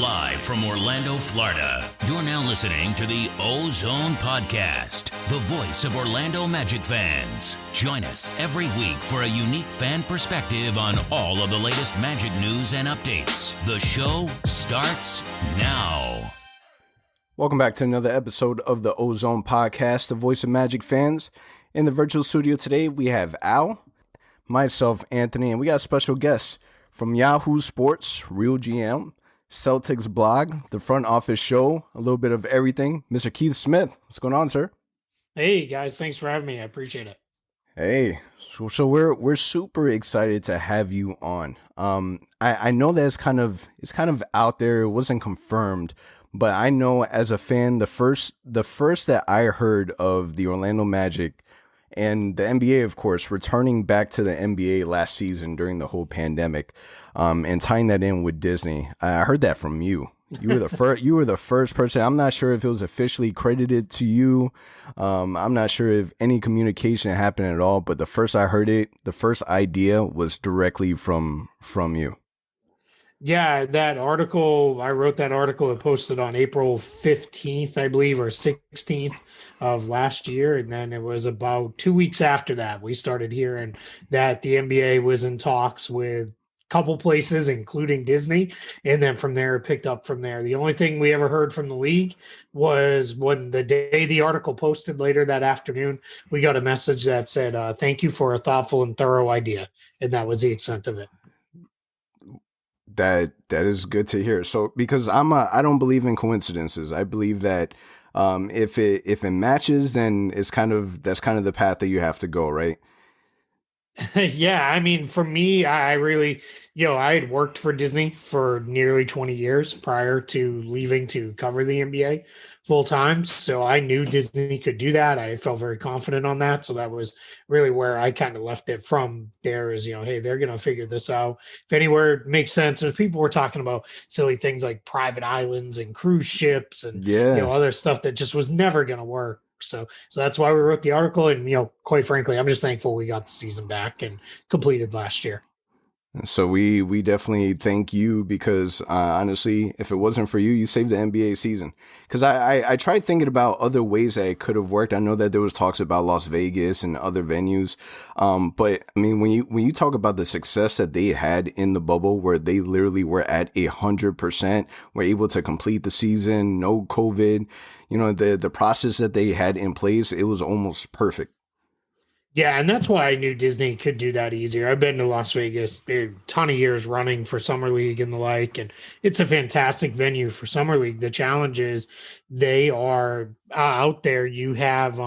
Live from Orlando, Florida, you're now listening to the OZone Podcast, the voice of Orlando Magic fans. Join us every week for a unique fan perspective on all of the latest Magic news and updates. The show starts now. Welcome back to another episode of the OZone Podcast, the voice of Magic fans. In the virtual studio today, we have Al, myself, Anthony, and we got special guests from Yahoo Sports, Real GM, Celtics blog, the front office show, a little bit of everything. Mr. Keith Smith, what's going on, sir? Hey guys, thanks for having me. I appreciate it. Hey, so we're super excited to have you on. I know that it's kind of out there. It wasn't confirmed, but I know as a fan, the first that I heard of the Orlando Magic and the NBA, of course, returning back to the NBA last season during the whole pandemic, and tying that in with Disney. I heard that from you. You were the first. You were the first person. I'm not sure if it was officially credited to you. I'm not sure if any communication happened at all. But the first I heard it, the first idea was directly from you. Yeah, that article, I wrote that article and posted on April 15th, I believe, or 16th of last year. And then it was about 2 weeks after that, we started hearing that the NBA was in talks with a couple places, including Disney. And then from there, it picked up from there. The only thing we ever heard from the league was when the day the article posted later that afternoon, we got a message that said, thank you for a thoughtful and thorough idea. And that was the extent of it. That is good to hear. So because I don't believe in coincidences. I believe that if it matches, then that's kind of the path that you have to go, right? Yeah, I mean, for me, I really, I had worked for Disney for nearly 20 years prior to leaving to cover the NBA full time. So I knew Disney could do that. I felt very confident on that. So that was really where I kind of left it from there is, hey, they're going to figure this out. If anywhere makes sense, there's people were talking about silly things like private islands and cruise ships and, other stuff that just was never going to work. So that's why we wrote the article. And, quite frankly, I'm just thankful we got the season back and completed last year. So we definitely thank you because honestly, if it wasn't for you, you saved the NBA season. Because I tried thinking about other ways that it could have worked. I know that there was talks about Las Vegas and other venues. But I mean, when you talk about the success that they had in the bubble, where they literally were at 100%, were able to complete the season, no COVID, the process that they had in place, it was almost perfect. Yeah, and that's why I knew Disney could do that easier. I've been to Las Vegas a ton of years running for Summer League and the like, and it's a fantastic venue for Summer League. The challenge is they are out there. You have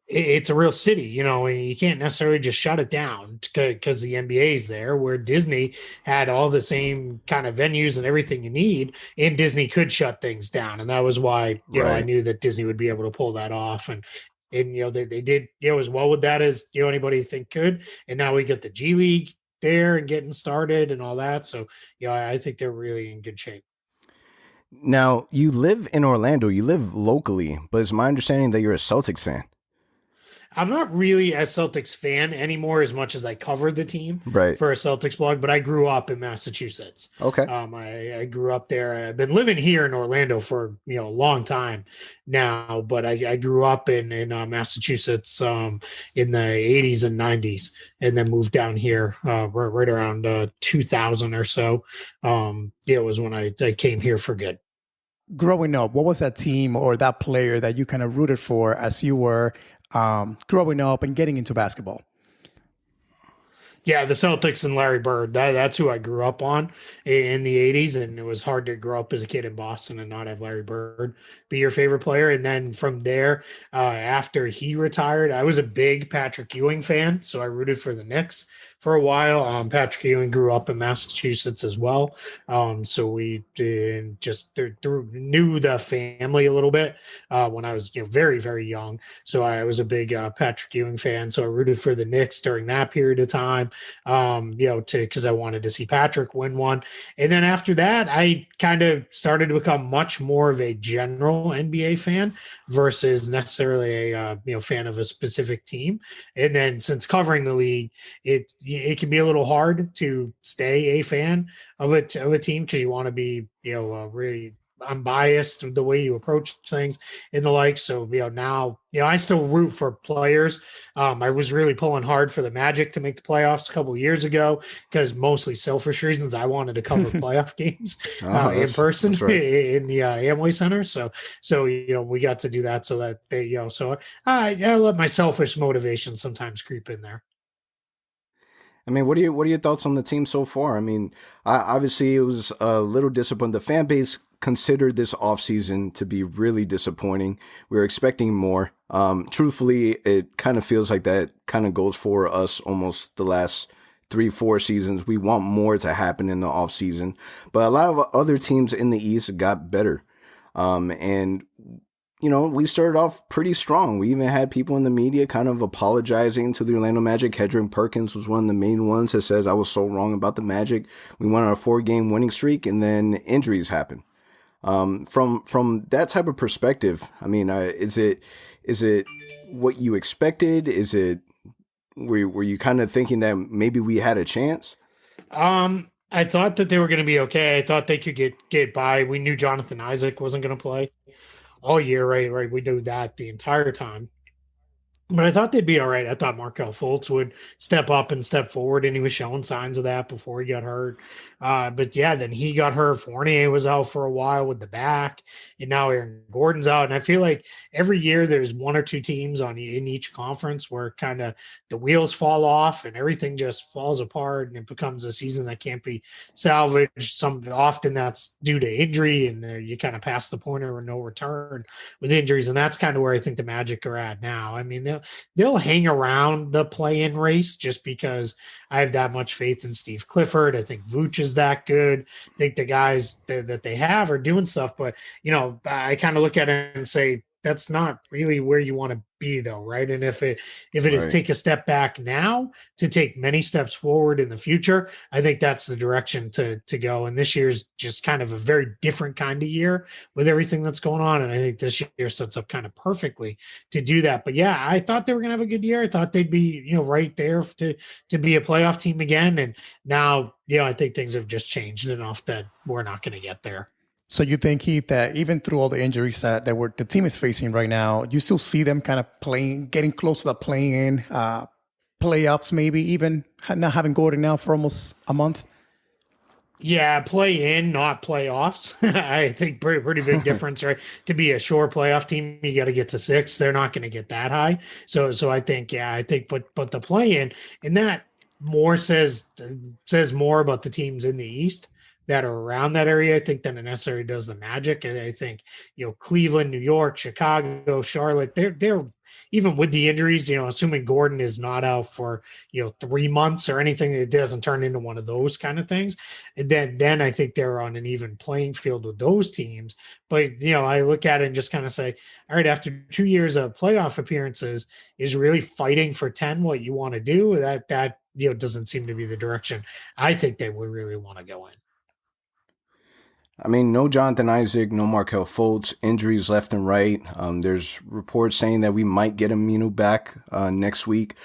it's a real city, and you can't necessarily just shut it down because the NBA is there, where Disney had all the same kind of venues and everything you need, and Disney could shut things down. And that was why, I knew that Disney would be able to pull that off. And they did, as well with that as, anybody think could. And now we got the G League there and getting started and all that. So, I think they're really in good shape. Now, you live in Orlando, you live locally, but it's my understanding that you're a Celtics fan. I'm not really a Celtics fan anymore as much as I covered the team for a Celtics blog, but I grew up in Massachusetts. Okay. I grew up there. I've been living here in Orlando for, a long time now, but I grew up in Massachusetts in the 80s and 90s and then moved down here right around 2000 or so. It was when I came here for good. Growing up, what was that team or that player that you kind of rooted for as you were growing up and getting into basketball? Yeah, the Celtics and Larry Bird. That's who I grew up on in the 80s, and it was hard to grow up as a kid in Boston and not have Larry Bird be your favorite player. And then from there, after he retired, I was a big Patrick Ewing fan, so I rooted for the Knicks for a while. Patrick Ewing grew up in Massachusetts as well, so we just knew the family a little bit when I was very, very young. So I was a big Patrick Ewing fan, so I rooted for the Knicks during that period of time. Because I wanted to see Patrick win one. And then after that, I kind of started to become much more of a general NBA fan versus necessarily a fan of a specific team. And then since covering the league, it can be a little hard to stay a fan of a team because you want to be, really unbiased the way you approach things and the like. So, now, I still root for players. I was really pulling hard for the Magic to make the playoffs a couple of years ago because mostly selfish reasons. I wanted to cover playoff games in person right. in the Amway Center. So we got to do that so that they, so I let my selfish motivation sometimes creep in there. I mean, what are your thoughts on the team so far? I mean, obviously it was a little disappointing. The fan base considered this offseason to be really disappointing. We were expecting more. Truthfully, it kind of feels like that kind of goes for us almost the last 3-4 seasons. We want more to happen in the offseason. But a lot of other teams in the East got better. And we started off pretty strong. We even had people in the media kind of apologizing to the Orlando Magic. Hedrick Perkins was one of the main ones that says, I was so wrong about the Magic. We went on a 4-game winning streak and then injuries happened. From that type of perspective, I mean, is it what you expected? Were you kind of thinking that maybe we had a chance? I thought that they were going to be okay. I thought they could get by. We knew Jonathan Isaac wasn't going to play all year, right? We knew that the entire time. But I thought they'd be all right. I thought Markelle Fultz would step up and step forward, and he was showing signs of that before he got hurt. But yeah, then he got hurt. Fournier was out for a while with the back, and now Aaron Gordon's out. And I feel like every year there's one or two teams in each conference where kind of the wheels fall off and everything just falls apart, and it becomes a season that can't be salvaged. Often that's due to injury, and you kind of pass the point of no return with injuries, and that's kind of where I think the Magic are at now. I mean, they'll hang around the play-in race just because I have that much faith in Steve Clifford. I think Vooch is that good. I think the guys that they have are doing stuff, but I kind of look at it and say that's not really where you want to be, though, right? And if it is take a step back now to take many steps forward in the future, I think that's the direction to go. And this year's just kind of a very different kind of year with everything that's going on, and I think this year sets up kind of perfectly to do that. But yeah, I thought they were going to have a good year. I thought they'd be right there to be a playoff team again, and now I think things have just changed enough that we're not going to get there. So you think, Heath, that even through all the injuries that the team is facing right now, you still see them kind of getting close to the playing playoffs, maybe even not having Gordon now for almost a month? Yeah, play in, not playoffs. I think pretty big difference, right? To be a sure playoff team, you got to get to 6. They're not going to get that high. So I think, but the play in, and that more says more about the teams in the East that are around that area, I think, than it necessarily does the Magic. And I think, Cleveland, New York, Chicago, Charlotte, they're even with the injuries, assuming Gordon is not out for, 3 months or anything, it doesn't turn into one of those kind of things. And then I think they're on an even playing field with those teams. But, I look at it and just kind of say, all right, after 2 years of playoff appearances, is really fighting for 10 what you want to do? That doesn't seem to be the direction I think they would really want to go in. I mean, no Jonathan Isaac, no Markelle Fultz, injuries left and right. There's reports saying that we might get Aminu back next week.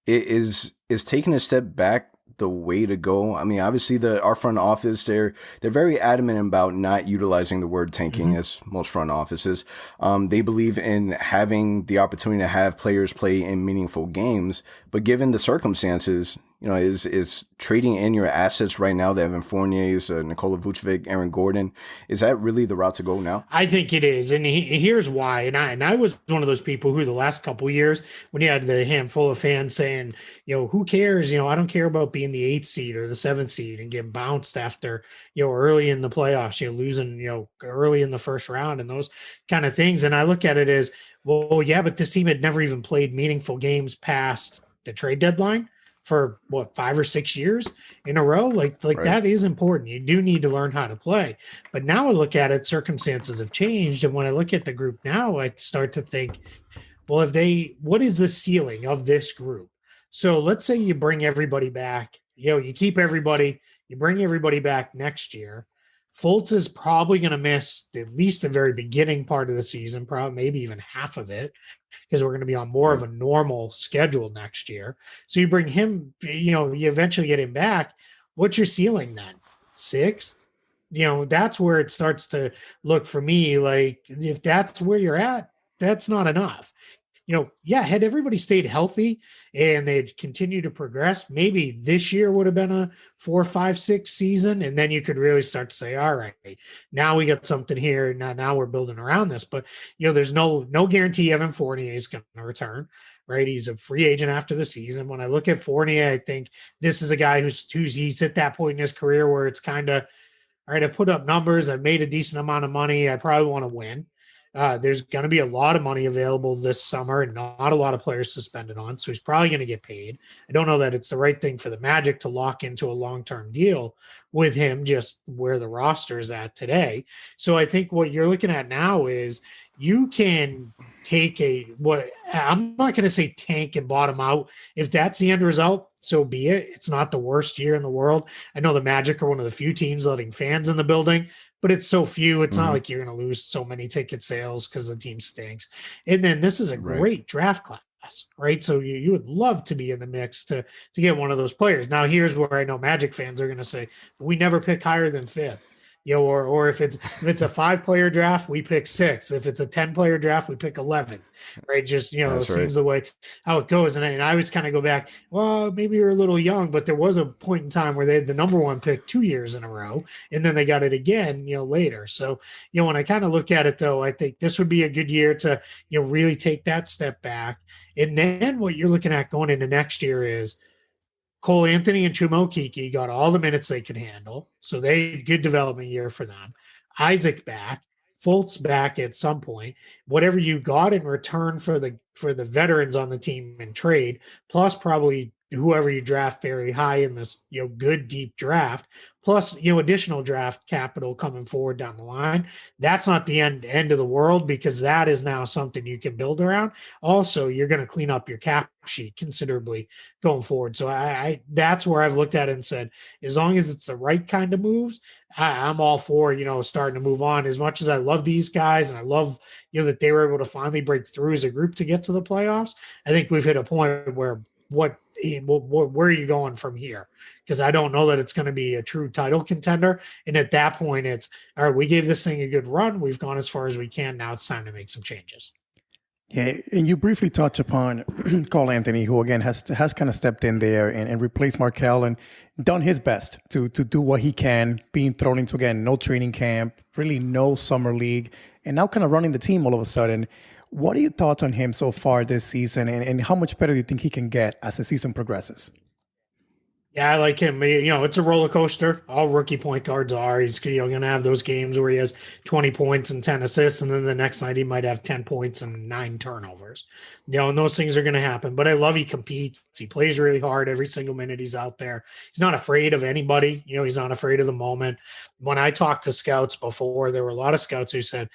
Is taking a step back the way to go? I mean, obviously our front office, they're very adamant about not utilizing the word tanking as most front offices. They believe in having the opportunity to have players play in meaningful games, but given the circumstances, is trading in your assets right now, the Evan Fourniers, Nikola Vucevic, Aaron Gordon, is that really the route to go now? I think it is, and here's why. And I was one of those people who the last couple of years, when you had the handful of fans saying, who cares? I don't care about being the 8th seed or the 7th seed and getting bounced after, early in the playoffs, losing, early in the first round and those kind of things. And I look at it as, well, yeah, but this team had never even played meaningful games past the trade deadline for 5 or 6 years in a row. Like right. That is important. You do need to learn how to play. But now I look at it, circumstances have changed. And when I look at the group now, I start to think, well, what is the ceiling of this group? So let's say you bring everybody back, you keep everybody, you bring everybody back next year. Fultz is probably going to miss at least the very beginning part of the season, probably maybe even half of it, because we're going to be on more of a normal schedule next year. So you bring him, you eventually get him back. What's your ceiling then? Sixth? That's where it starts to look for me like if that's where you're at, that's not enough. Had everybody stayed healthy and they'd continue to progress, maybe this year would have been a 4, 5, 6 season. And then you could really start to say, all right, now we got something here. Now we're building around this. But, there's no guarantee Evan Fournier is going to return, right? He's a free agent after the season. When I look at Fournier, I think this is a guy he's at that point in his career where it's kind of, all right, I've put up numbers. I've made a decent amount of money. I probably want to win. There's going to be a lot of money available this summer and not a lot of players suspended on. So he's probably going to get paid. I don't know that it's the right thing for the Magic to lock into a long-term deal with him, just where the roster is at today. So I think what you're looking at now is you can take I'm not going to say tank and bottom out. If that's the end result, so be it. It's not the worst year in the world. I know the Magic are one of the few teams letting fans in the building, but it's so few. It's not like you're going to lose so many ticket sales because the team stinks. And then this is a great draft class, right? So you would love to be in the mix to get one of those players. Now, here's where I know Magic fans are going to say, we never pick higher than 5th. Or if it's a 5-player draft, we pick 6. If it's a 10-player draft, we pick 11th, right? Just, it seems the way how it goes. And I always kind of go back, well, maybe you're a little young, but there was a point in time where they had the number 1 pick 2 years in a row, and then they got it again, later. So, when I kind of look at it though, I think this would be a good year to, really take that step back. And then what you're looking at going into next year is Cole Anthony and Chuma Okeke got all the minutes they could handle. So good development year for them. Isaac back, Fultz back at some point. Whatever you got in return for the veterans on the team in trade, plus probably whoever you draft very high in this, good deep draft, plus, additional draft capital coming forward down the line. That's not the end of the world, because that is now something you can build around. Also, you're going to clean up your cap sheet considerably going forward. So I that's where I've looked at it and said, as long as it's the right kind of moves, I'm all for, starting to move on. As much as I love these guys and I love, that they were able to finally break through as a group to get to the playoffs, I think we've hit a point where where are you going from here? Because I don't know that it's going to be a true title contender. And at that point, it's all right, we gave this thing a good run. We've gone as far as we can. Now it's time to make some changes. Yeah, and you briefly touched upon Cole Anthony, who again has kind of stepped in there and replaced Markelle and done his best to do what he can, being thrown into, again, no training camp, really no summer league, and now kind of running the team all of a sudden. What are your thoughts on him so far this season, and how much better do you think he can get as the season progresses? Yeah, I like him. It's a roller coaster. All rookie point guards are. He's going to have those games where he has 20 points and 10 assists, and then the next night he might have 10 points and 9 turnovers. And those things are going to happen. But I love he competes. He plays really hard every single minute he's out there. He's not afraid of anybody. He's not afraid of the moment. When I talked to scouts before, there were a lot of scouts who said,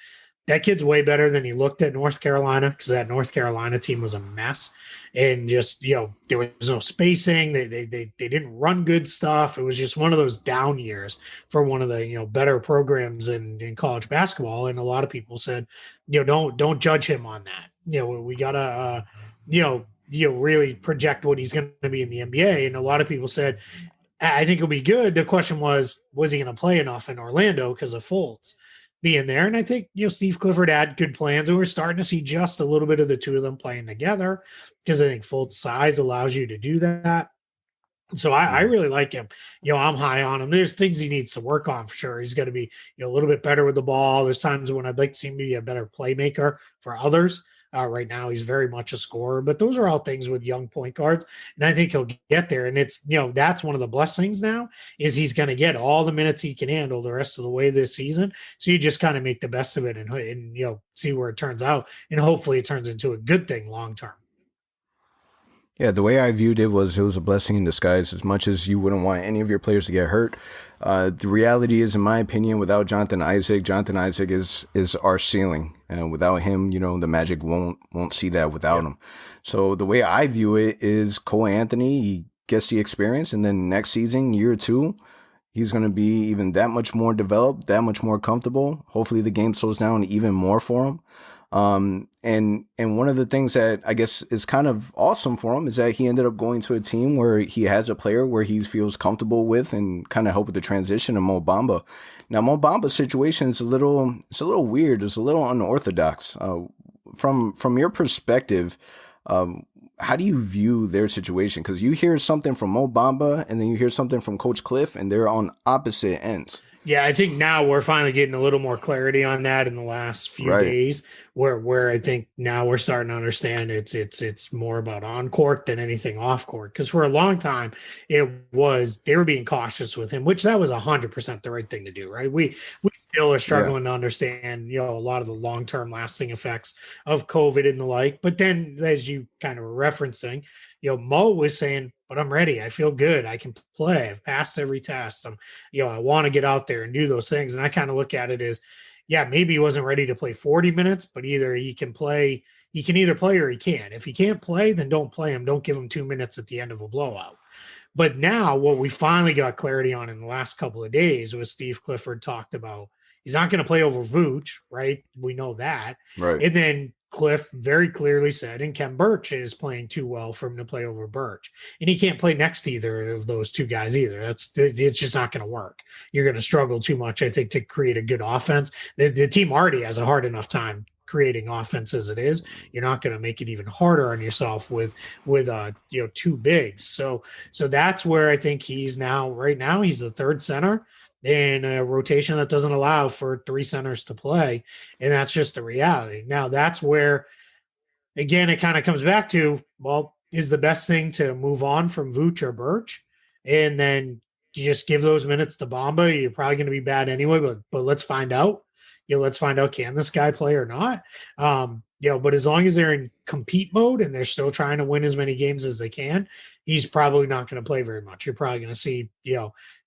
that kid's way better than he looked at North Carolina, because that North Carolina team was a mess. And just, there was no spacing. They didn't run good stuff. It was just one of those down years for one of the, better programs in college basketball. And a lot of people said, don't judge him on that. We got to, really project what he's going to be in the NBA. And a lot of people said, I think it'll be good. The question was he going to play enough in Orlando because of Fultz being there? And I think, Steve Clifford had good plans, and we're starting to see just a little bit of the two of them playing together, because I think Fultz size allows you to do that. So I really like him. I'm high on him. There's things he needs to work on for sure. He's got to be a little bit better with the ball. There's times when I'd like to see him be a better playmaker for others. Right now, he's very much a scorer, but those are all things with young point guards, and I think he'll get there. And it's, that's one of the blessings now, is he's going to get all the minutes he can handle the rest of the way this season. So you just kind of make the best of it and see where it turns out, and hopefully it turns into a good thing long term. Yeah, the way I viewed it was a blessing in disguise. As much as you wouldn't want any of your players to get hurt, the reality is, in my opinion, without Jonathan Isaac is our ceiling. And without him, the Magic won't see that without him. So the way I view it is Cole Anthony, he gets the experience, and then next season, year 2, He's going to be even that much more developed, that much more comfortable. Hopefully the game slows down even more for him. And one of the things that I guess is kind of awesome for him is that he ended up going to a team where he has a player where he feels comfortable with and kind of help with the transition of Mo Bamba. Now, Mo Bamba's situation is a little weird. It's a little unorthodox. From your perspective, how do you view their situation? Because you hear something from Mo Bamba and then you hear something from Coach Cliff, and they're on opposite ends. Yeah, I think now we're finally getting a little more clarity on that in the last few days, where I think now we're starting to understand it's more about on court than anything off court. Because for a long time, they were being cautious with him, which that was 100% the right thing to do. Right? We still are struggling to understand, a lot of the long term lasting effects of COVID and the like. But then, as you kind of were referencing, Mo was saying, but I'm ready. I feel good. I can play. I've passed every test. I want to get out there and do those things. And I kind of look at it as, maybe he wasn't ready to play 40 minutes, but either he can either play or he can't. If he can't play, then don't play him. Don't give him 2 minutes at the end of a blowout. But now what we finally got clarity on in the last couple of days was Steve Clifford talked about he's not going to play over Vooch, right? We know that. Right. And then Cliff very clearly said, and Ken Birch is playing too well for him to play over Birch. And he can't play next to either of those two guys either. It's just not going to work. You're going to struggle too much, I think, to create a good offense. The team already has a hard enough time creating offense as it is. You're not going to make it even harder on yourself with two bigs. So that's where I think he's now. Right now, he's the third center in a rotation that doesn't allow for three centers to play. And that's just the reality. Now, that's where, again, it kind of comes back to, well, is the best thing to move on from Vooch or Birch? And then you just give those minutes to Bamba. You're probably going to be bad anyway, but let's find out. Let's find out, can this guy play or not? But as long as they're in compete mode and they're still trying to win as many games as they can, he's probably not going to play very much. You're probably going to see,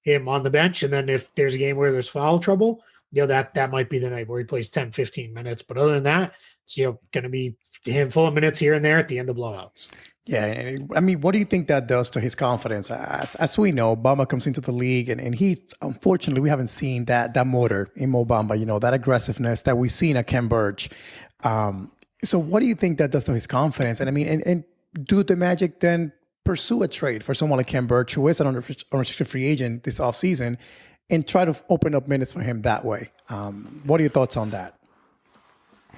him on the bench. And then if there's a game where there's foul trouble, that might be the night where he plays 10, 15 minutes. But other than that, it's, going to be a handful of minutes here and there at the end of blowouts. Yeah, I mean, what do you think that does to his confidence? As we know, Bamba comes into the league, and he, unfortunately, we haven't seen that motor in Mo Bamba, that aggressiveness that we've seen at Ken Birch. So what do you think that does to his confidence? And I mean, and do the Magic then pursue a trade for someone like Ken Birch, who is an unrestricted free agent this offseason, and try to open up minutes for him that way? What are your thoughts on that?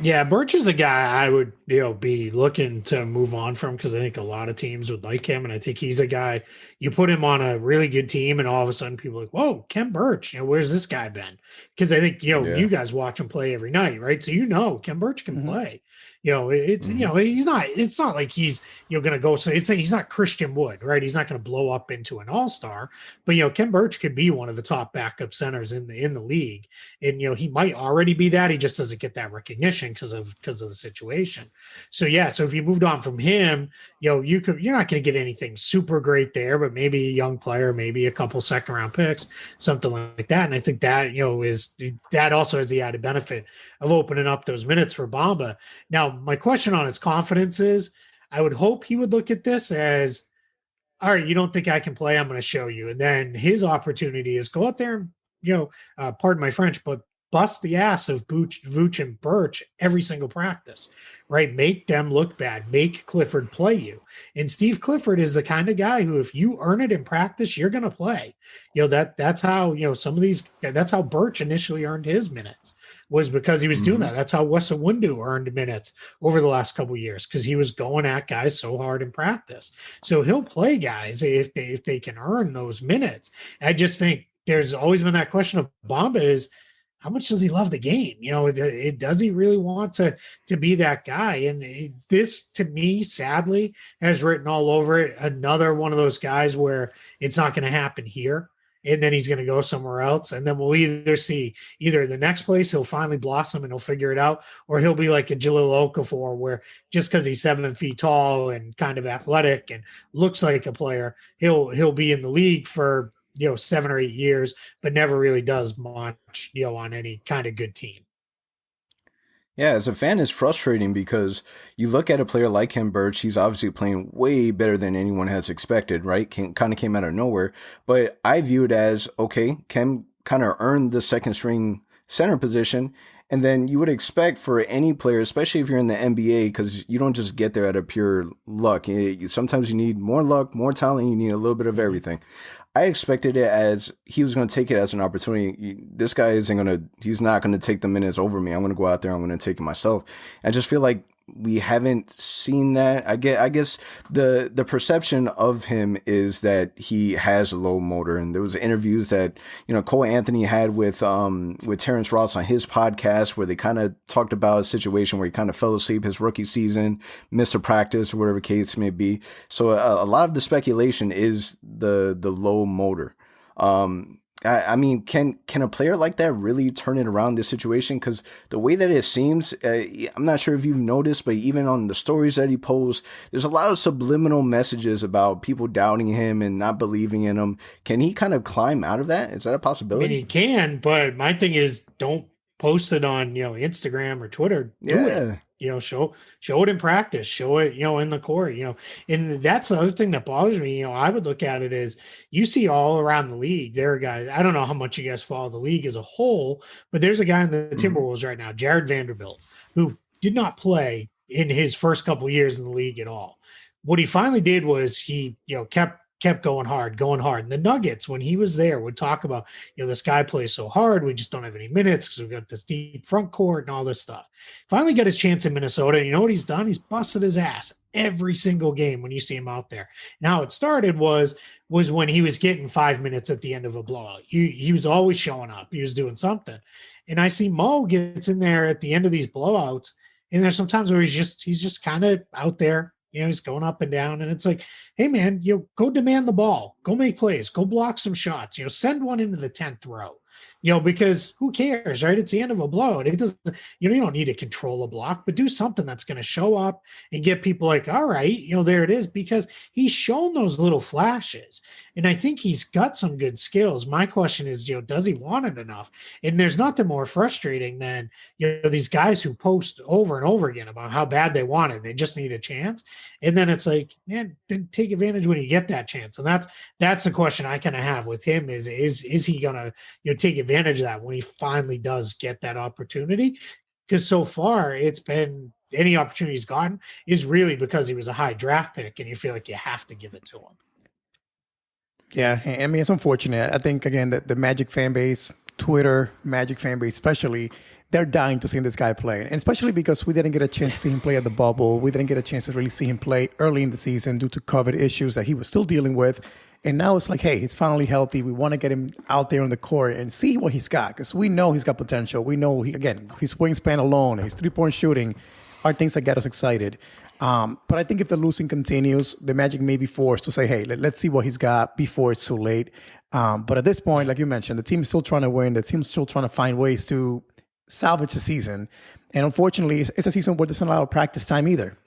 Yeah, Birch is a guy I would be looking to move on from, because I think a lot of teams would like him, and I think he's a guy you put him on a really good team, and all of a sudden people are like, whoa, Ken Birch, where's this guy been? Because I think you guys watch him play every night, right? So Ken Birch can play. He's not. It's not like he's going to go. So he's not Christian Wood, right? He's not going to blow up into an all-star. But Ken Birch could be one of the top backup centers in the league, and he might already be that. He just doesn't get that recognition because of the situation. So so if you moved on from him, you're not going to get anything super great there, but maybe a young player, maybe a couple second-round picks, something like that. And I think that that also has the added benefit of opening up those minutes for Bamba. Now, my question on his confidence is, I would hope he would look at this as, all right, you don't think I can play? I'm going to show you. And then his opportunity is go out there and, pardon my French, but bust the ass of Vooch and Birch every single practice, right? Make them look bad. Make Clifford play you. And Steve Clifford is the kind of guy who, if you earn it in practice, you're going to play. That's how, that's how Birch initially earned his minutes, was because he was doing that. That's how Wes Iwundu earned minutes over the last couple of years, because he was going at guys so hard in practice. So he'll play guys if they can earn those minutes. I just think there's always been that question of Bamba is, how much does he love the game? Does he really want to be that guy? And this, to me, sadly, has written all over it. Another one of those guys where it's not going to happen here, and then he's going to go somewhere else. And then we'll either see the next place he'll finally blossom and he'll figure it out, or he'll be like a Jahlil Okafor, where just because he's 7 feet tall and kind of athletic and looks like a player, he'll be in the league for 7 or 8 years, but never really does much, on any kind of good team. Yeah, as a fan, it's frustrating because you look at a player like Ken Burch, he's obviously playing way better than anyone has expected, right? Kind of came out of nowhere. But I view it as, okay, Ken kind of earned the second string center position. And then you would expect for any player, especially if you're in the NBA, because you don't just get there out of pure luck. Sometimes you need more luck, more talent, you need a little bit of everything. I expected it as he was going to take it as an opportunity. This guy he's not going to take the minutes over me. I'm going to go out there. I'm going to take it myself. I just feel like we haven't seen that. I guess the perception of him is that he has a low motor. And there was interviews that, Cole Anthony had with Terrence Ross on his podcast where they kind of talked about a situation where he kind of fell asleep his rookie season, missed a practice or whatever case may be. So a lot of the speculation is the low motor. I mean, can a player like that really turn it around this situation? Because the way that it seems, I'm not sure if you've noticed, but even on the stories that he posts, there's a lot of subliminal messages about people doubting him and not believing in him. Can he kind of climb out of that? Is that a possibility? I mean, he can, but my thing is don't post it on, Instagram or Twitter. Do it. Show it in practice, show it, in the court, and that's the other thing that bothers me. I would look at it as you see all around the league. There are guys, I don't know how much you guys follow the league as a whole, but there's a guy in the Timberwolves right now, Jared Vanderbilt, who did not play in his first couple of years in the league at all. What he finally did was he, kept going hard. And the Nuggets, when he was there, would talk about, this guy plays so hard. We just don't have any minutes because we've got this deep front court and all this stuff. Finally got his chance in Minnesota. And you know what he's done? He's busted his ass every single game when you see him out there. And how it started was when he was getting 5 minutes at the end of a blowout. He was always showing up. He was doing something. And I see Mo gets in there at the end of these blowouts. And there's sometimes where he's just kind of out there. He's going up and down, and it's like, hey, man, go demand the ball. Go make plays. Go block some shots. Send one into the 10th row. Because who cares, right? It's the end of a blowout. It doesn't, you don't need to control a block, but do something that's going to show up and get people like, all right, there it is, because he's shown those little flashes. And I think he's got some good skills. My question is, does he want it enough? And there's nothing more frustrating than, these guys who post over and over again about how bad they want it. They just need a chance. And then it's like, man, then take advantage when you get that chance. And that's the question I kind of have with him is he going to, take advantage of that when he finally does get that opportunity? Because so far it's been any opportunity he's gotten is really because he was a high draft pick and you feel like you have to give it to him. Yeah, I mean, it's unfortunate. I think, again, that the Magic fan base, Twitter, Magic fan base especially, they're dying to see this guy play. And especially because we didn't get a chance to see him play at the bubble. We didn't get a chance to really see him play early in the season due to COVID issues that he was still dealing with. And now it's like, hey, he's finally healthy. We want to get him out there on the court and see what he's got, because we know he's got potential. We know, his wingspan alone, his three-point shooting are things that get us excited. But I think if the losing continues, the Magic may be forced to say, hey, let's see what he's got before it's too late. But at this point, like you mentioned, the team is still trying to win. The team's still trying to find ways to salvage the season. And unfortunately, it's a season where there's not a lot of practice time either.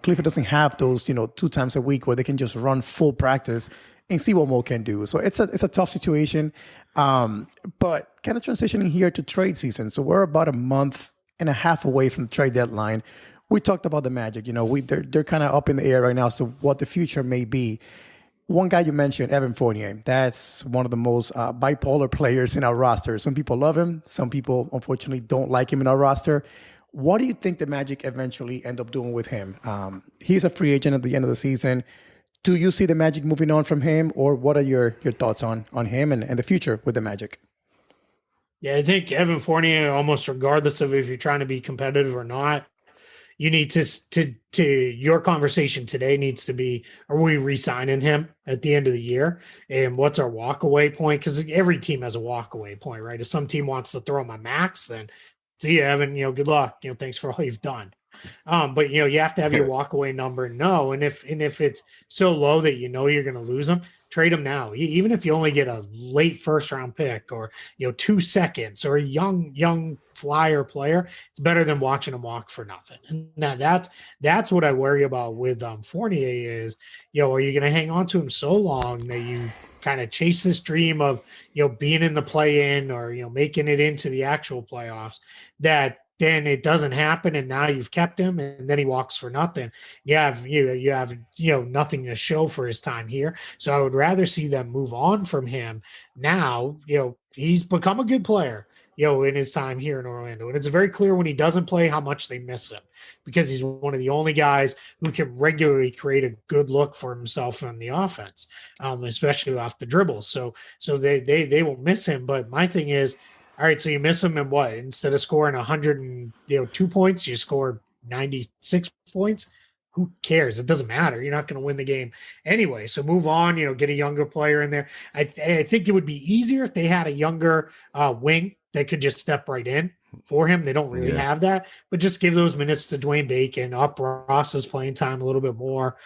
Clifford doesn't have those, 2 times a week where they can just run full practice and see what Mo can do. So it's a tough situation. But kind of transitioning here to trade season. So we're about a month and a half away from the trade deadline. We talked about the Magic. They're kind of up in the air right now as to what the future may be. One guy you mentioned, Evan Fournier, that's one of the most bipolar players in our roster. Some people love him. Some people, unfortunately, don't like him in our roster. What do you think the Magic eventually end up doing with him? He's a free agent at the end of the season. Do you see the Magic moving on from him, or what are your thoughts on him and the future with the Magic? Yeah, I think Evan Fournier, almost regardless of if you're trying to be competitive or not, you need to your conversation today needs to be, are we re-signing him at the end of the year? And what's our walk-away point? Because every team has a walk-away point, right? If some team wants to throw him a max, then see you, Evan, good luck. Thanks for all you've done. But you have to have your walk-away number and know. And if it's so low that you're going to lose him, trade him now. Even if you only get a late first-round pick or 2 seconds or a young flyer player, it's better than watching him walk for nothing. And now that's what I worry about with Fournier is, are you going to hang on to him so long that you kind of chase this dream of being in the play-in or making it into the actual playoffs, that then it doesn't happen, and now you've kept him, and then he walks for nothing. You have nothing to show for his time here. So I would rather see them move on from him now. He's become a good player, in his time here in Orlando, and it's very clear when he doesn't play how much they miss him, because he's one of the only guys who can regularly create a good look for himself on the offense, especially off the dribble. So they will miss him. But my thing is, all right, so you miss him, and what? Instead of scoring 102 points, you score 96 points. Who cares? It doesn't matter. You're not going to win the game anyway. So move on. Get a younger player in there. I think it would be easier if they had a younger wing that could just step right in for him. They don't really have that, but just give those minutes to Dwayne Bacon, up Ross's playing time a little bit more.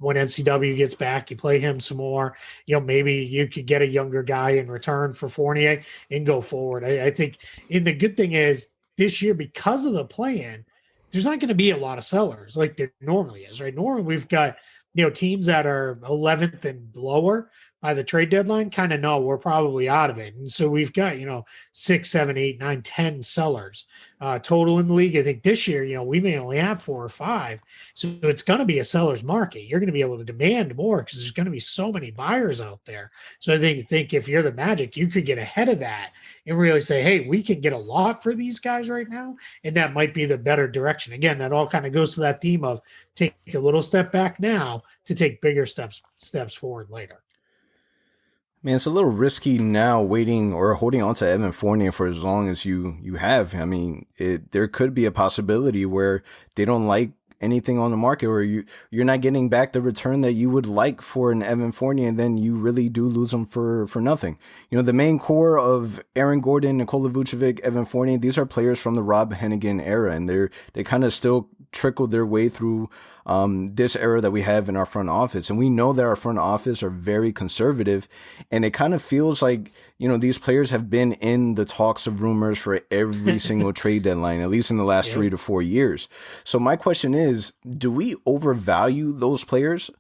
When MCW gets back, you play him some more. Maybe you could get a younger guy in return for Fournier and go forward. I think, and the good thing is this year, because of the play-in, there's not going to be a lot of sellers like there normally is, right? Normally we've got, teams that are 11th and lower by the trade deadline kind of know we're probably out of it. And so we've got, 6, 7, 8, 9, 10 sellers total in the league. I think this year, we may only have 4 or 5. So it's going to be a seller's market. You're going to be able to demand more because there's going to be so many buyers out there. So I think if you're the Magic, you could get ahead of that and really say, hey, we can get a lot for these guys right now. And that might be the better direction. Again, that all kind of goes to that theme of take a little step back now to take bigger steps forward later. Man, it's a little risky now waiting or holding on to Evan Fournier for as long as you have. I mean, there could be a possibility where they don't like anything on the market, or you're not getting back the return that you would like for an Evan Fournier, and then you really do lose them for nothing. The main core of Aaron Gordon, Nikola Vucevic, Evan Fournier, these are players from the Rob Hennigan era, and they kind of still trickled their way through this era that we have in our front office. And we know that our front office are very conservative, and it kind of feels like, these players have been in the talks of rumors for every single trade deadline, at least in the last 3 to 4 years. So my question is, do we overvalue those players?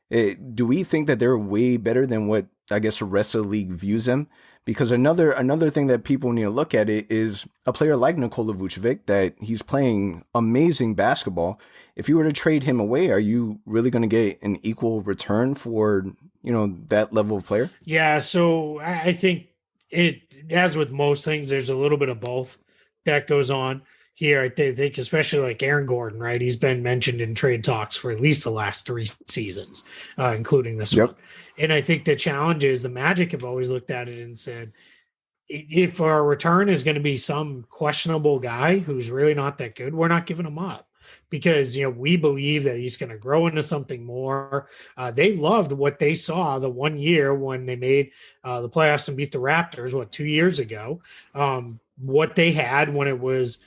Do we think that they're way better than what I guess the rest of the league views them? Because another thing that people need to look at it is a player like Nikola Vucevic, that he's playing amazing basketball. If you were to trade him away, are you really going to get an equal return for, that level of player? Yeah. So I think as with most things, there's a little bit of both that goes on here. I think especially like Aaron Gordon, right? He's been mentioned in trade talks for at least the last 3 seasons, including this one. And I think the challenge is the Magic have always looked at it and said, if our return is going to be some questionable guy who's really not that good, we're not giving him up, because, we believe that he's going to grow into something more. They loved what they saw the 1 year when they made the playoffs and beat the Raptors, 2 years ago, what they had when it was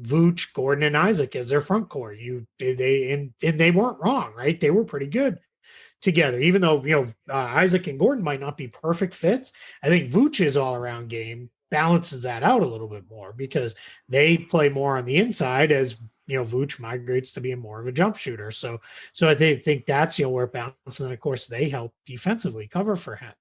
Vooch, Gordon, and Isaac as their front court. And they weren't wrong, right? They were pretty good together, even though, Isaac and Gordon might not be perfect fits. I think Vooch's all-around game balances that out a little bit more, because they play more on the inside as, Vooch migrates to being more of a jump shooter. So I think that's, where it balances. And of course they help defensively cover for him.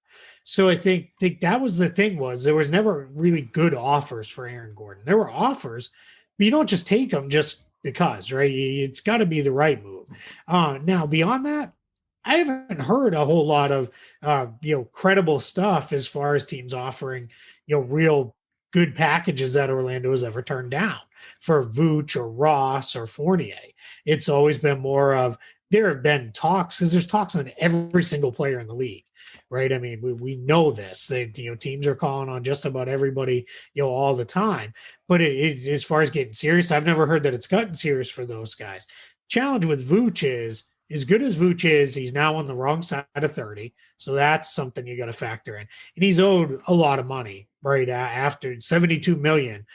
So I think that was the thing, was there was never really good offers for Aaron Gordon. There were offers, but you don't just take them just because, right? It's got to be the right move. Now, beyond that, I haven't heard a whole lot of, credible stuff as far as teams offering, real good packages that Orlando has ever turned down for Vooch or Ross or Fournier. It's always been more of, there have been talks, because there's talks on every single player in the league, right? I mean, we know this. Teams are calling on just about everybody, all the time. But as far as getting serious, I've never heard that it's gotten serious for those guys. Challenge with Vooch is, as good as Vooch is, he's now on the wrong side of 30. So that's something you got to factor in. And he's owed a lot of money, right? After $72 million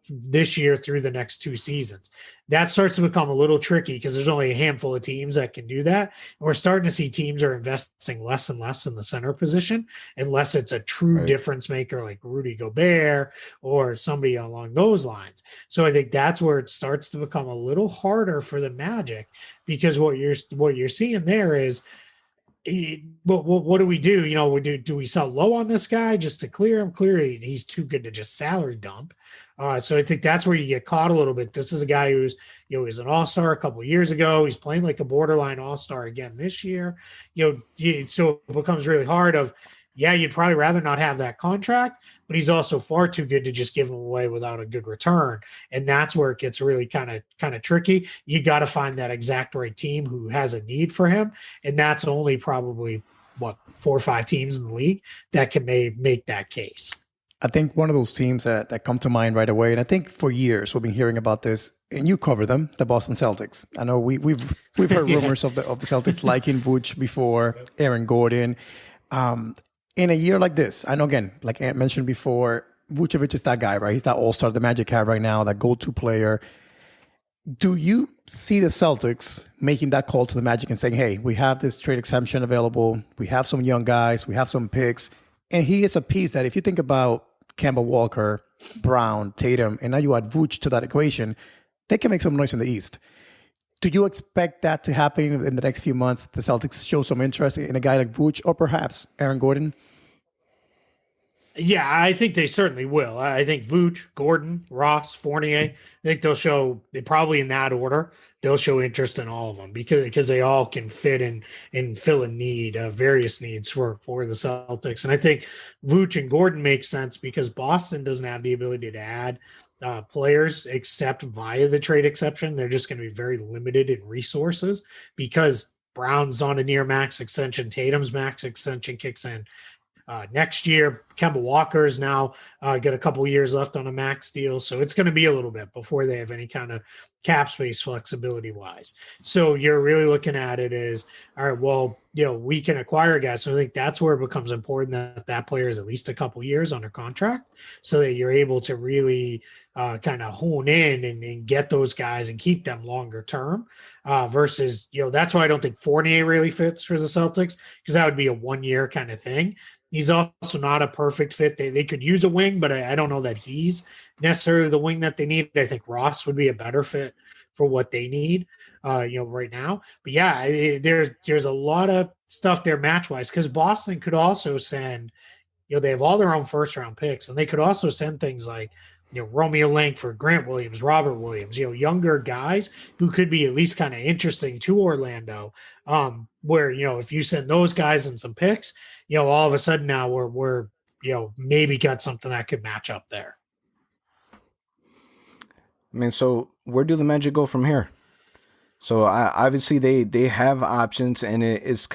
this year through the next 2 seasons. That starts to become a little tricky, because there's only a handful of teams that can do that. And we're starting to see teams are investing less and less in the center position, unless it's a true difference maker like Rudy Gobert or somebody along those lines. So I think that's where it starts to become a little harder for the Magic, because what you're seeing there is, But what do we do? Do we sell low on this guy just to clear him? Clearly, he's too good to just salary dump. So I think that's where you get caught a little bit. This is a guy who's, he's an all-star a couple of years ago. He's playing like a borderline all-star again this year. So it becomes really hard you'd probably rather not have that contract, but he's also far too good to just give him away without a good return. And that's where it gets really kind of tricky. You got to find that exact right team who has a need for him. And that's only probably 4 or 5 teams in the league that can make that case. I think one of those teams that come to mind right away, and I think for years we've been hearing about this, and you cover them, the Boston Celtics. I know we've heard rumors of the Celtics liking Vuce before, Aaron Gordon. In a year like this, I know, again, like Ant mentioned before, Vucevic is that guy, right? He's that all-star the Magic have right now, that go-to player. Do you see the Celtics making that call to the Magic and saying, hey, we have this trade exemption available, we have some young guys, we have some picks, and he is a piece that if you think about Kemba Walker, Brown, Tatum, and now you add Vuce to that equation, they can make some noise in the East. Do you expect that to happen in the next few months? The Celtics show some interest in a guy like Vuce or perhaps Aaron Gordon? Yeah, I think they certainly will. I think Vuce, Gordon, Ross, Fournier, I think they probably in that order, they'll show interest in all of them because they all can fit in and fill a need, various needs for the Celtics. And I think Vuce and Gordon make sense because Boston doesn't have the ability to add players except via the trade exception. They're just going to be very limited in resources because Brown's on a near max extension, Tatum's max extension kicks in next year. Kemba Walker's now got a couple years left on a max deal, so it's going to be a little bit before they have any kind of cap space flexibility wise. So you're really looking at it as, all right, well, we can acquire guys. So I think that's where it becomes important that player is at least a couple years under contract so that you're able to really kind of hone in and get those guys and keep them longer term versus, that's why I don't think Fournier really fits for the Celtics because that would be a 1 year kind of thing. He's also not a perfect fit. They could use a wing, but I don't know that he's necessarily the wing that they need. I think Ross would be a better fit for what they need, right now. But yeah, there's a lot of stuff there match-wise because Boston could also send, they have all their own first-round picks, and they could also send things like, Romeo Langford, Grant Williams, Robert Williams, younger guys who could be at least kind of interesting to Orlando, where, if you send those guys and some picks, all of a sudden now we're maybe got something that could match up there. I mean, so where do the Magic go from here? So obviously they have options, and it's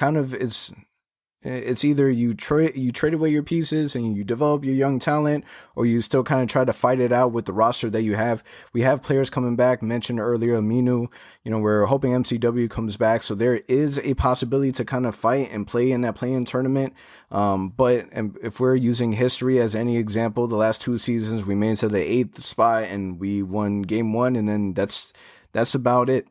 either you trade away your pieces and you develop your young talent, or you still kind of try to fight it out with the roster that you have. We have players coming back, mentioned earlier, Aminu, we're hoping MCW comes back. So there is a possibility to kind of fight and play in that play-in tournament. But if we're using history as any example, the last 2 seasons, we made it to the 8th spot and we won game 1. And then that's about it.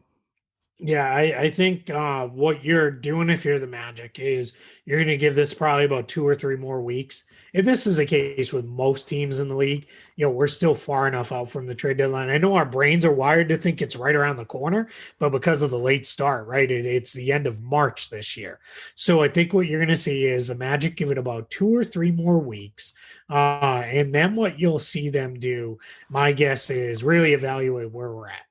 Yeah, I think what you're doing if you're the Magic is you're going to give this probably about 2 or 3 more weeks. And this is the case with most teams in the league. We're still far enough out from the trade deadline. I know our brains are wired to think it's right around the corner, but because of the late start, right, it's the end of March this year. So I think what you're going to see is the Magic give it about 2 or 3 more weeks. And then what you'll see them do, my guess is really evaluate where we're at.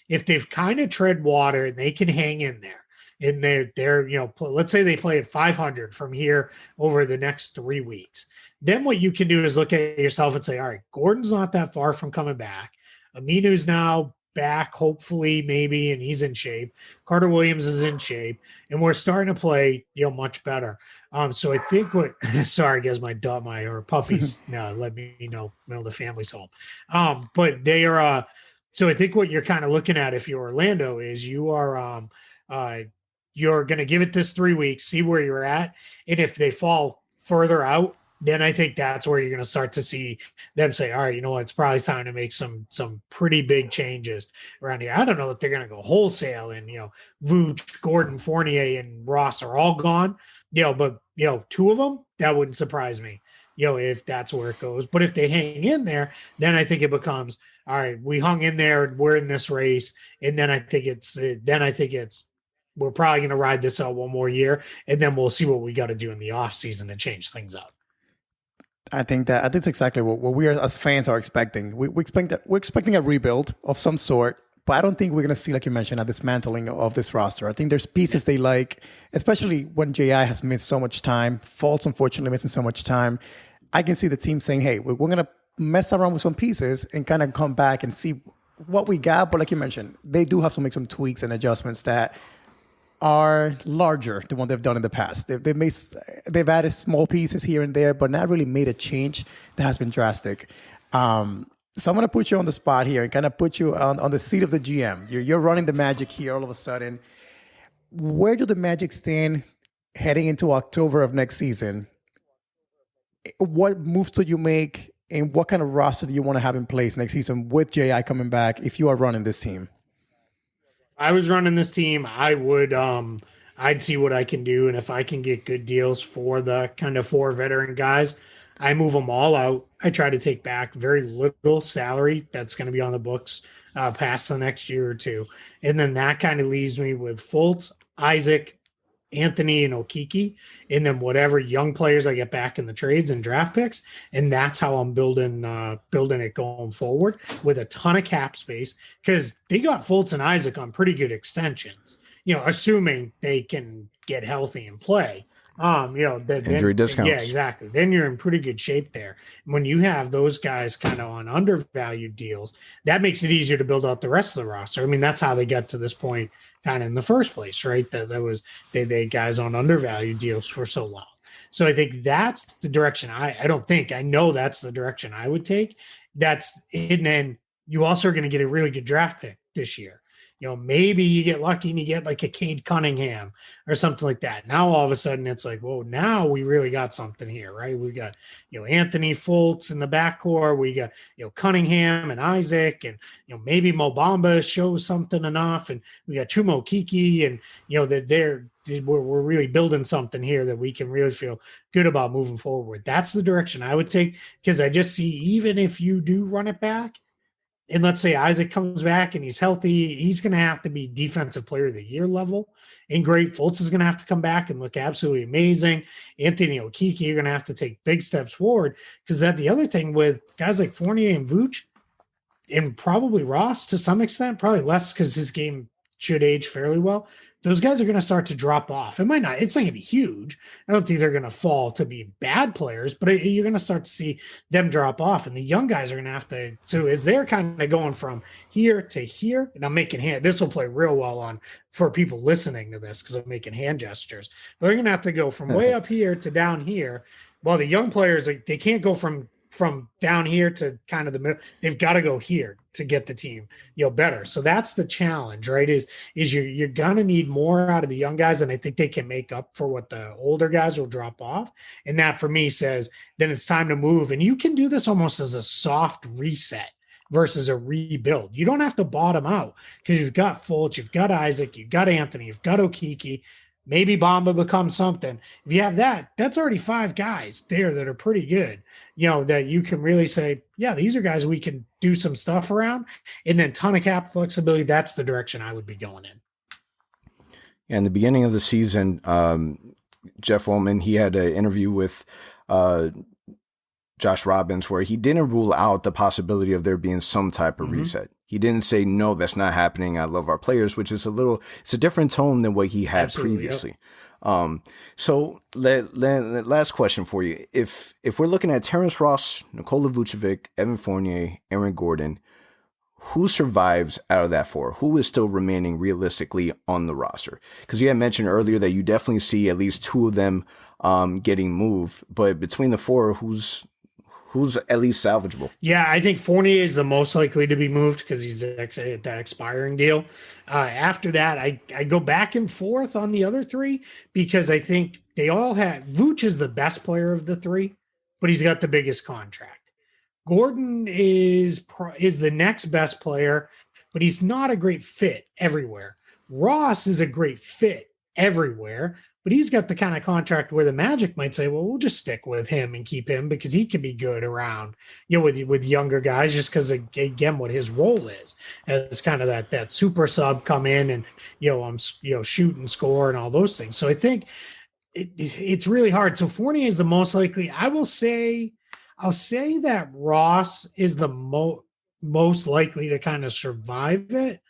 If they've kind of tread water and they can hang in there and they're let's say they play at 500 from here over the next 3 weeks, then what you can do is look at yourself and say, all right, Gordon's not that far from coming back. Aminu's now back, hopefully, maybe, and he's in shape. Carter Williams is in shape, and we're starting to play, much better. So I think sorry, guys, my puppies let me know the family's home. But they are, so I think what you're kind of looking at if you're Orlando is you're going to give it this 3 weeks, see where you're at. And if they fall further out, then I think that's where you're going to start to see them say, all right, it's probably time to make some pretty big changes around here. I don't know that they're going to go wholesale and, Vuce, Gordon, Fournier, and Ross are all gone, but 2 of them, that wouldn't surprise me, if that's where it goes. But if they hang in there, then I think it becomes, all right, we hung in there, we're in this race. And then I think it's we're probably going to ride this out one more year, and then we'll see what we got to do in the off season to change things up. I think that's exactly what we are as fans are expecting. We're expecting a rebuild of some sort, but I don't think we're going to see, like you mentioned, a dismantling of this roster. I think there's pieces they like, especially when J.I. has missed so much time. Fultz, unfortunately, missing so much time. I can see the team saying, hey, we're going to mess around with some pieces and kind of come back and see what we got. But like you mentioned, they do have to make some tweaks and adjustments that are larger than what they've done in the past. They've added small pieces here and there, but not really made a change that has been drastic. So I'm going to put you on the spot here and kind of put you on the seat of the GM. You're running the Magic here all of a sudden. Where do the Magic stand heading into October of next season? What moves do you make, and what kind of roster do you want to have in place next season with J.I. coming back if you are running this team? I was running this team, I would I'd see what I can do, and if I can get good deals for the kind of 4 veteran guys, I move them all out. I try to take back very little salary that's going to be on the books past the next year or two, and then that kind of leaves me with Fultz, Isaac, Anthony, and Okiki, and then whatever young players I get back in the trades and draft picks, and that's how I'm building it going forward with a ton of cap space, because they got Fultz and Isaac on pretty good extensions. Assuming they can get healthy and play. Injury discounts. Yeah, exactly. Then you're in pretty good shape there. When you have those guys kind of on undervalued deals, that makes it easier to build out the rest of the roster. I mean, that's how they got to this point kind of in the first place, right? That was they guys on undervalued deals for so long. So I think that's the direction I know that's the direction I would take. And then you also are going to get a really good draft pick this year. Maybe you get lucky and you get like a Cade Cunningham or something like that. Now all of a sudden it's like, whoa, now we really got something here, right? We got, Anthony Fultz in the backcourt. We got, Cunningham and Isaac, and, maybe Mo Bamba shows something enough. And we got Chumo Kiki, and, that we're really building something here that we can really feel good about moving forward. That's the direction I would take, because I just see, even if you do run it back, and let's say Isaac comes back and he's healthy, he's going to have to be defensive player of the year level. And great, Fultz is going to have to come back and look absolutely amazing. Anthony Okiki, you're going to have to take big steps forward, because the other thing with guys like Fournier and Vooch, and probably Ross to some extent, probably less because his game should age fairly well, those guys are going to start to drop off. It's not going to be huge. I don't think they're going to fall to be bad players, but you're going to start to see them drop off, and the young guys are going to have to. So as they're kind of going from here to here, and I'm making this will play real well for people listening to this, because I'm making hand gestures. But they're going to have to go from way up here to down here. While the young players, they can't go from down here to kind of the middle. They've got to go here to get the team, better. So that's the challenge, right? Is you're going to need more out of the young guys, and I think they can make up for what the older guys will drop off. And that, for me, says then it's time to move. And you can do this almost as a soft reset versus a rebuild. You don't have to bottom out, because you've got Fultz, you've got Isaac, you've got Anthony, you've got Okiki. Maybe Bamba becomes something. If you have that, that's already 5 guys there that are pretty good, that you can really say, yeah, these are guys we can do some stuff around, and then ton of cap flexibility. That's the direction I would be going in. Yeah, in the beginning of the season, Jeff Wellman, he had an interview with Josh Robbins where he didn't rule out the possibility of there being some type of reset. He didn't say, no, that's not happening. I love our players, which is it's a different tone than what he had previously. Yep. So last question for you. If we're looking at Terrence Ross, Nikola Vucevic, Evan Fournier, Aaron Gordon, who survives out of that 4? Who is still remaining realistically on the roster? Because you had mentioned earlier that you definitely see at least 2 of them getting moved. But between the 4, who's at least salvageable? Yeah, I think Fournier is the most likely to be moved, because he's at that expiring deal. After that, I go back and forth on the other 3, because I think they all have. Vooch is the best player of the 3, but he's got the biggest contract. Gordon is the next best player, but he's not a great fit everywhere. Ross is a great fit everywhere, but he's got the kind of contract where the Magic might say, well, we'll just stick with him and keep him because he could be good around, with younger guys, just because, again, what his role is as kind of that super sub, come in and, shoot and score and all those things. So I think it's really hard. So Fournier is the most likely. I'll say that Ross is the most likely to kind of survive it.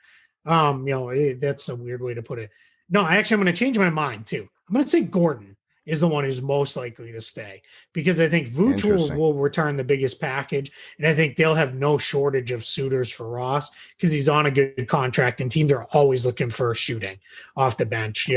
That's a weird way to put it. No, I'm going to change my mind too. I'm going to say Gordon is the one who's most likely to stay, because I think Vucevic will return the biggest package, and I think they'll have no shortage of suitors for Ross because he's on a good contract, and teams are always looking for shooting off the bench.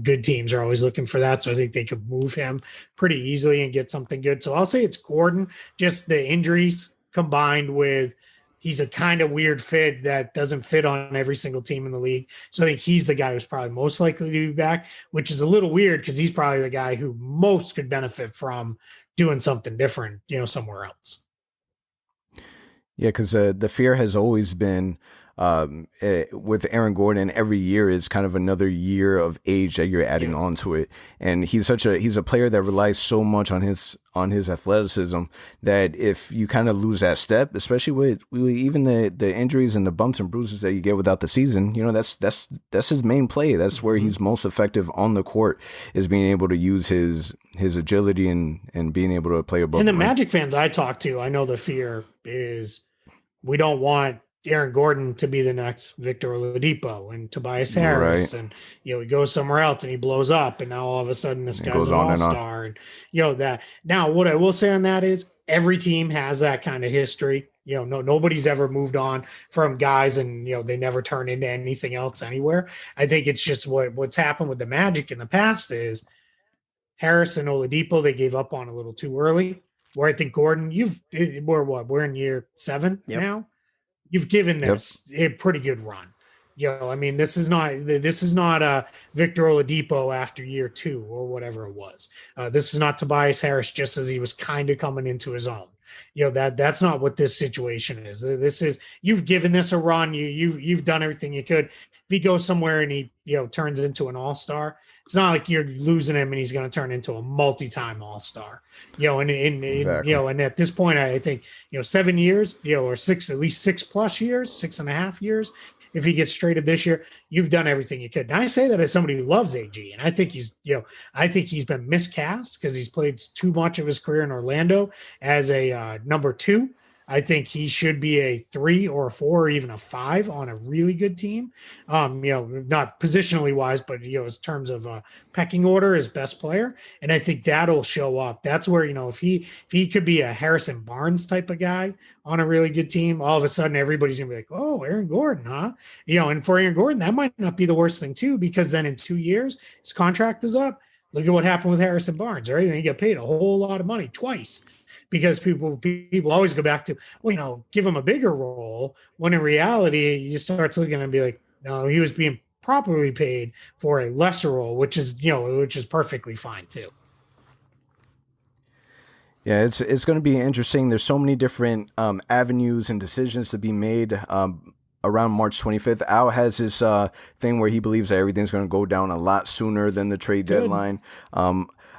Good teams are always looking for that, so I think they could move him pretty easily and get something good. So I'll say it's Gordon. Just the injuries combined with he's a kind of weird fit that doesn't fit on every single team in the league. So I think he's the guy who's probably most likely to be back, which is a little weird because he's probably the guy who most could benefit from doing something different, somewhere else. Yeah, because the fear has always been with Aaron Gordon, every year is kind of another year of age that you're adding onto it, and he's a player that relies so much on his athleticism that if you kind of lose that step, especially with even the injuries and the bumps and bruises that you get without the season, that's his main play. That's where he's most effective on the court, is being able to use his agility and being able to play above. And the Magic fans I talk to, I know the fear is we don't want Aaron Gordon to be the next Victor Oladipo and Tobias Harris, right. And he goes somewhere else and he blows up, and now all of a sudden this guy's an all-star, and that. Now, what I will say on that is every team has that kind of history. Nobody's ever moved on from guys, and they never turn into anything else anywhere. I think it's just what's happened with the Magic in the past is Harris and Oladipo they gave up on a little too early. Where I think Gordon, we're in year 7 now. You've given this a pretty good run. This is not a Victor Oladipo after year 2 or whatever it was. This is not Tobias Harris just as he was kind of coming into his own. That's not what this situation is. This is, you've given this a run. You've done everything you could. If he goes somewhere and he turns into an all-star, it's not like you're losing him and he's going to turn into a multi-time all-star. Exactly. And at this point, I think 7 years, or at least 6+ years, 6.5 years. If he gets traded this year, you've done everything you could. And I say that as somebody who loves AG, and I think he's been miscast because he's played too much of his career in Orlando as a number 2. I think he should be a 3 or a 4 or even a 5 on a really good team. Not positionally wise, but in terms of pecking order, his best player. And I think that'll show up. That's where, if he could be a Harrison Barnes type of guy on a really good team, all of a sudden everybody's gonna be like, oh, Aaron Gordon, huh? And for Aaron Gordon, that might not be the worst thing too, because then in 2 years his contract is up. Look at what happened with Harrison Barnes, right? And he got paid a whole lot of money twice. Because people always go back to, give him a bigger role, when in reality, you start looking and be like, no, he was being properly paid for a lesser role, which is perfectly fine too. Yeah, it's going to be interesting. There's so many different avenues and decisions to be made around March 25th. Al has this thing where he believes that everything's going to go down a lot sooner than the trade deadline.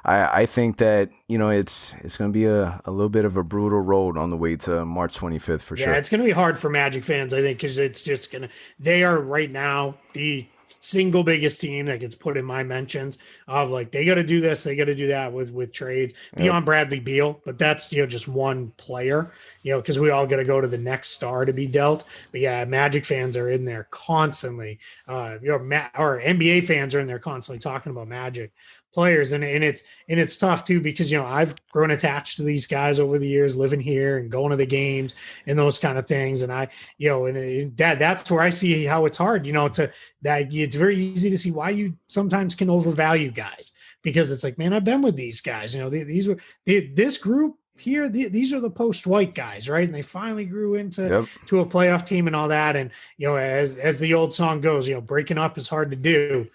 I think that, it's going to be a little bit of a brutal road on the way to March 25th for sure. Yeah, it's going to be hard for Magic fans, I think, because it's just they are right now the single biggest team that gets put in my mentions of they got to do this, they got to do that with trades beyond Bradley Beal, but that's just one player, because we all got to go to the next star to be dealt. But yeah, Magic fans are in there constantly, or NBA fans are in there constantly talking about Magic players, and it's tough too, because I've grown attached to these guys over the years, living here and going to the games and those kind of things, and that's where I see how it's hard, it's very easy to see why you sometimes can overvalue guys, because it's like, man, I've been with these guys, this group here, these are the post-white guys, right? And they finally grew into to a playoff team and all that. And, as the old song goes, breaking up is hard to do,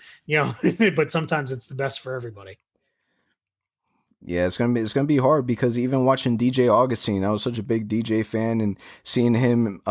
but sometimes it's the best for everybody. Yeah, it's gonna be hard because even watching DJ Augustine, I was such a big DJ fan, and seeing him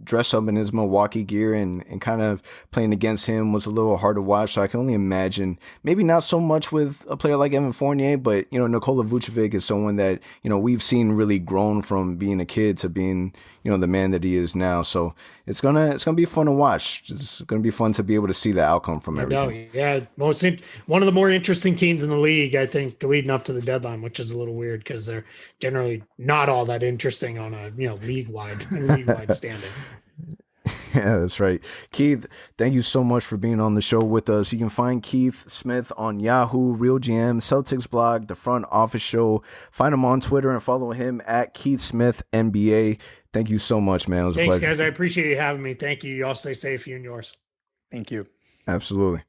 dress up in his Milwaukee gear and kind of playing against him was a little hard to watch. So I can only imagine, maybe not so much with a player like Evan Fournier, but Nikola Vucevic is someone that we've seen really grown from being a kid to being the man that he is now. So it's gonna be fun to watch. It's gonna be fun to be able to see the outcome from everything. Yeah, one of the more interesting teams in the league, I think, leading up to the deadline, which is a little weird because they're generally not all that interesting on a league wide standing. Yeah, that's right. Keith, thank you so much for being on the show with us. You can find Keith Smith on Yahoo, Real GM, Celtics blog, The Front Office Show. Find him on Twitter and follow him at Keith Smith NBA. Thank you so much, man. It was a pleasure. Thanks, guys. I appreciate you having me. Thank you. Y'all stay safe, you and yours. Thank you. Absolutely.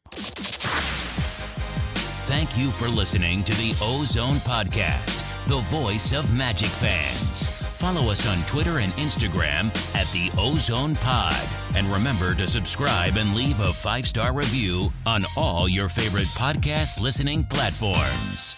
Thank you for listening to the OZone Podcast, the voice of Magic fans. Follow us on Twitter and Instagram at the OZone Pod. And remember to subscribe and leave a 5-star review on all your favorite podcast listening platforms.